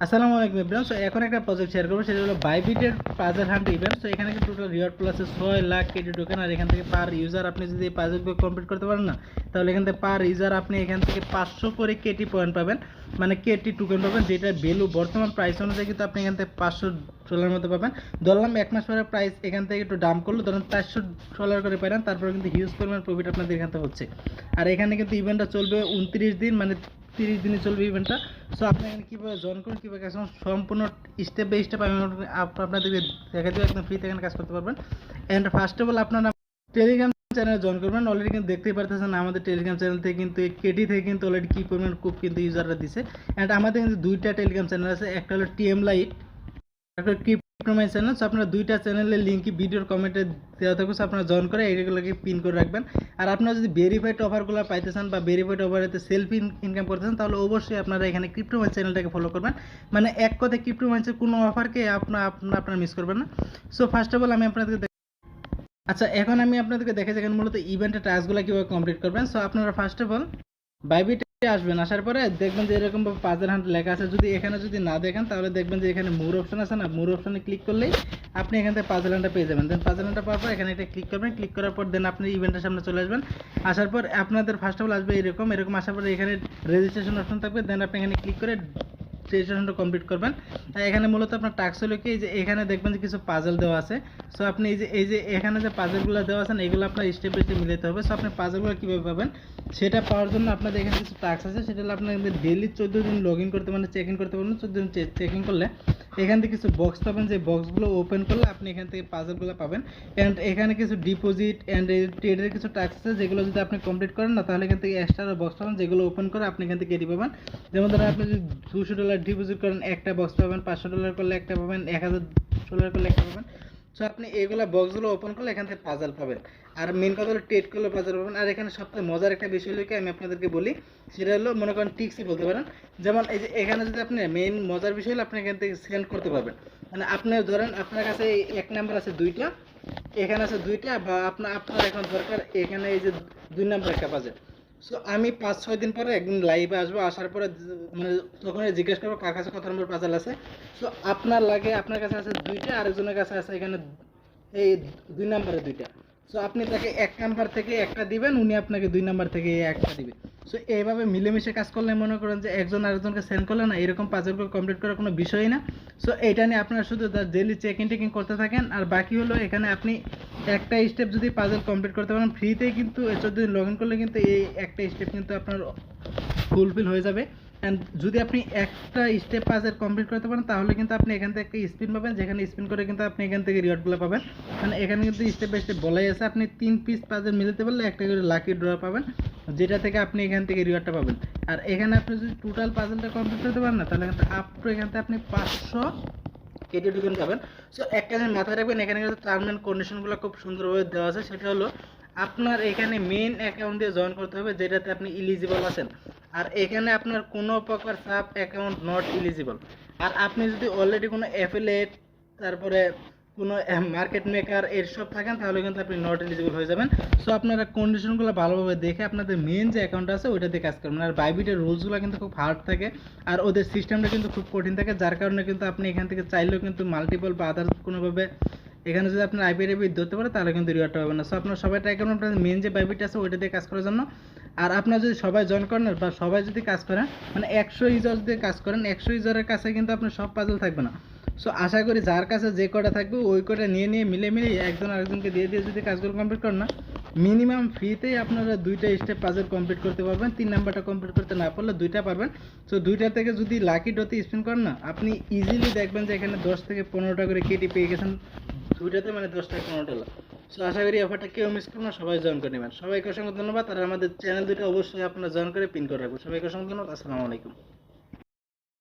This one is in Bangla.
আসসালামু আলাইকুম এভরিওয়ান। সো এখন একটা প্রজেক্ট শেয়ার করবো, সেটা হলো বাইবিটের পাজল হান্ট ইভেন্ট। সো এখানে কিন্তু total reward plus 6 lakh KT token, আর এখান থেকে পার ইউজার আপনি যদি এই পাজলগুলো কমপ্লিট করতে পারেন না, তাহলে এখান থেকে পার ইউজার আপনি এখান থেকে 500 করে কেটি পয়েন্ট পাবেন, মানে কেটি টোকেন পাবেন, যেটা ভ্যালু বর্তমান প্রাইস অনুযায়ী কিন্তু আপনি এখান থেকে $500 মতো পাবেন। ধরলাম এক মাস পরে প্রাইস এখান থেকে একটু ডাম করলো, ধরেন $400 করে পারেন, তারপরে কিন্তু হিউজ পরিমাণ প্রফিট আপনাদের এখান থেকে হচ্ছে। আর এখানে কিন্তু ইভেন্টটা চলবে 29 দিন, মানে 30 দিনে চলবে ইভেন্টটা। সো আপনি এখানে কীভাবে জয়েন করুন, কীভাবে কাজ করুন, সম্পূর্ণ স্টেপ বাই স্টেপ আমি আপনাদেরকে দেখা দেবো, একদম ফ্রিতে এখানে কাজ করতে পারবেন। অ্যান্ড ফার্স্ট অফ অল আপনারা টেলিগ্রাম চ্যানেলে জয়েন করবেন। অলরেডি কিন্তু দেখতেই পারতেছেন আমাদের টেলিগ্রাম চ্যানেল থেকে কিন্তু এই কেটি থেকে কিন্তু অলরেডি কী পরিমাণ খুব কিন্তু ইউজাররা দিছে। অ্যান্ড আমাদের কিন্তু দুইটা টেলিগ্রাম চ্যানেল আছে, একটা হলো টিএম লাইট, একটা ক্রিপ্টোমাই চ্যানেল। সো আপনারা দুইটা চ্যানেলের লিঙ্কই ভিডিওর কমেন্টে দেওয়া থাকবে, আপনারা জয়েন করে এইগুলোকে পিন করে রাখবেন। আর আপনারা যদি ভেরিফাইড অফারগুলো পাইতে চান বা ভেরিফাইড অফারেতে সেলফ ইনকাম করতে চান, তাহলে অবশ্যই আপনারা এখানে ক্রিপ্টোমাই চ্যানেলটাকে ফলো করবেন। মানে এক কথায় ক্রিপ্টোমাইন্সের কোনো অফারকে আপনারা মিস করবেন না। সো ফার্স্ট অফ অল আমি আপনাদেরকে আচ্ছা, এখন আমি আপনাদেরকে দেখে যাবেন মূলত ইভেন্টের টাস্কগুলো কীভাবে কমপ্লিট করবেন। সো আপনারা ফার্স্ট অফ অল বাইবিটে আসবেন, আসার পরে দেখবেন যে এরকম পাজল হান্ট লেখা আছে। যদি এখানে যদি না দেখেন, তাহলে দেখবেন যে এখানে মোর অপশন আছে না, মোর অপশনে ক্লিক করলেই আপনি এখান থেকে পাজল হান্টটা পেয়ে যাবেন। দেন পাজল হান্টটা পাওয়ার পর এখানে একটা ক্লিক করবেন, ক্লিক করার পর দেন আপনি ইভেন্টের সামনে চলে আসবেন। আসার পর আপনাদের ফার্স্ট অফ অল আসবে এরকম আসার পরে এখানে রেজিস্ট্রেশন অপশন থাকবে, দেন আপনি এখানে ক্লিক করে রেজিস্ট্রেশনটা কমপ্লিট করবেন। এখানে মূলত আপনার টাস্ক হলো কি, যে এখানে দেখবেন যে কিছু পাজল দেওয়া আছে। সো আপনি এই যে এখানে যে পাজলগুলো দেওয়া আছে না, এগুলো আপনার স্টেপ বাই স্টেপ মিলাতে হবে। সো আপনি পাজলগুলো কীভাবে পাবেন সেটা পাওয়ার জন্য আপনাদের এখানে কিছু টাস্ক আছে, সেটা হলো আপনাদের ডেইলি 14 দিন লগ ইন করতে, মানে চেক ইন করতে পারবেন। 14 দিন চেক ইন করলে এখান থেকে কিছু বক্স পাবেন, যে বক্সগুলো ওপেন করলে আপনি এখান থেকে পাজলগুলো পাবেন। অ্যান্ড এখানে কিছু ডিপোজিট অ্যান্ড ট্রেডের কিছু টাস্ক আছে, যেগুলো যদি আপনি কমপ্লিট করেন না, তাহলে এখান থেকে এক্সট্রা বক্স পাবেন, যেগুলো ওপেন করে আপনি এখান থেকে এটি পাবেন। যেমন ধরেন আপনি যদি $200 ডিপোজিট করেন, একটা বক্স পাবেন, $500 করলে একটা পাবেন, $1000 করলে একটা পাবেন। সো আপনি এইগুলো বক্সগুলো ওপেন করলে এখান থেকে পাজল পাবেন। আর মেন কথা হলো ট্রেড করলে পাজল পাবেন। আর এখানে সবথেকে মজার একটা বিষয় হলো কি, আমি আপনাদেরকে বলি, সেটা হলো মনে করেন টিক্সই বলতে পারেন। যেমন এই যে এখানে যদি আপনি মেন মজার বিষয় হলো আপনি এখান থেকে সেন্ড করতে পারবেন। মানে আপনি ধরেন আপনার কাছে এক নাম্বার আছে দুইটা, এখানে আছে দুইটা, বা আপনার এখন দরকার এখানে এই যে 2 নাম্বার একটা পাজল। সো আমি 5-6 দিন পরে একদিন লাইভে আসবো, আসার পরে মানে তখন জিজ্ঞেস করবো কার কাছে কত নম্বর পাজল আছে। সো আপনার কাছে আছে দুইটা, আরেকজনের কাছে আছে এখানে এই 2 নাম্বারে দুইটা। সো আপনি তাকে 1 নাম্বার থেকে একটা দিবেন, উনি আপনাকে 2 নাম্বার থেকে একটা দিবে। সো এইভাবে মিলেমিশে কাজ করলে মনে করেন যে একজন আরেকজনকে সেন্ড করলে না, এরকম পাজলগুলো কমপ্লিট করার কোনো বিষয়ই না। সো এটা নিয়ে আপনারা শুধু ডেইলি চেকিং করতে থাকেন। আর বাকি হলো এখানে আপনি একটা স্টেপ যদি পাজল কমপ্লিট করতে পারেন ফ্রিতেই, কিন্তু 14 দিন লগ ইন করলে কিন্তু এই একটা স্টেপ কিন্তু আপনার ফুলফিল হয়ে যাবে। অ্যান্ড যদি আপনি একটা স্টেপ পাজল কমপ্লিট করতে পারেন, তাহলে কিন্তু আপনি এখান থেকে একটা স্পিন পাবেন, যেখানে স্পিন করে কিন্তু আপনি এখান থেকে রিওয়ার্ডগুলো পাবেন। মানে এখানে কিন্তু স্টেপ বাই স্টেপ বলাই আছে, আপনি 3 পিস পাজল মিলাতে পারলে একটা করে লাকি ড্র পাবেন, যেটা থেকে আপনি এখান থেকে রিওয়ার্ডটা পাবেন। আর এখানে আপনি যদি টোটাল পাজলটা কমপ্লিট করতে পারেন না, তাহলে এখান থেকে আপনি 500 কেটে টোকেন পাবেন। সো একটা জিনিস মাথায় রাখবেন, এখানে কিন্তু টার্ম অ্যান্ড কন্ডিশনগুলো খুব সুন্দরভাবে দেওয়া আছে। সেটা হলো আপনার এখানে মেন অ্যাকাউন্ট দিয়ে জয়েন করতে হবে, যেটাতে আপনি ইলিজিবল আছেন। আর এখানে আপনার কোনো প্রকার সাব অ্যাকাউন্ট নট ইলিজিবল। আর আপনি যদি অলরেডি কোনো অ্যাফিলিয়েট, তারপরে কোনো মার্কেট মেকার এসব থাকেন, তাহলে কিন্তু আপনি নট এলিজিবল হয়ে যাবেন। সো আপনারা কন্ডিশনগুলো ভালোভাবে দেখে আপনাদের মেন যে অ্যাকাউন্ট আছে ওইটা দিয়ে কাজ করবেন। আর বাইবিটের রুলসগুলো কিন্তু খুব হার্ড থাকে, আর ওদের সিস্টেমটা কিন্তু খুব কঠিন থাকে, যার কারণে কিন্তু আপনি এখান থেকে চাইলেও কিন্তু মাল্টিপল বা আদার্স কোনোভাবে এখানে যদি আপনার আইপি ধরতে পারে, তাহলে কিন্তু রিওয়ার্ডটা পাবেন না। সো আপনার সবাই ট্রাই করবেন আপনাদের মেন যে বাইবিট আছে ওইটা দিয়ে কাজ করার জন্য। আর আপনার যদি সবাই জয়েন করেন বা সবাই যদি কাজ করেন, মানে 100 ইউজার দিয়ে কাজ করেন, 100 ইউজারের কাছে কিন্তু আপনার সব পাজল থাকবে না। সো আশা করি যার কাছে যে কটা থাকবে ওই কটা নিয়ে মিলে একজন আরেকজনকে দিয়ে যদি কাজগুলো কমপ্লিট করেন না, মিনিমাম ফ্রিতেই আপনারা 2টা স্টেপ পাজল কমপ্লিট করতে পারবেন। 3 নাম্বারটা কমপ্লিট করতে না পারলে 2টা পারবেন। সো 2টা থেকে যদি লাকি ডতে স্পিন করেন না, আপনি ইজিলি দেখবেন যে এখানে 10 থেকে 15টা করে কেটি পেয়ে গেছেন 2টাতে, মানে 10 থেকে 15টা। সো আশা করি অফারটা কেউ মিস করবেন না, সবাই জয়েন করে নেবেন। সবাইকে অসংখ্য ধন্যবাদ। আর আমাদের চ্যানেল দুটো অবশ্যই আপনারা জয়েন করে পিন করে রাখবেন। সবাইকে অসংখ্য ধন্যবাদ। আসসালামু আলাইকুম।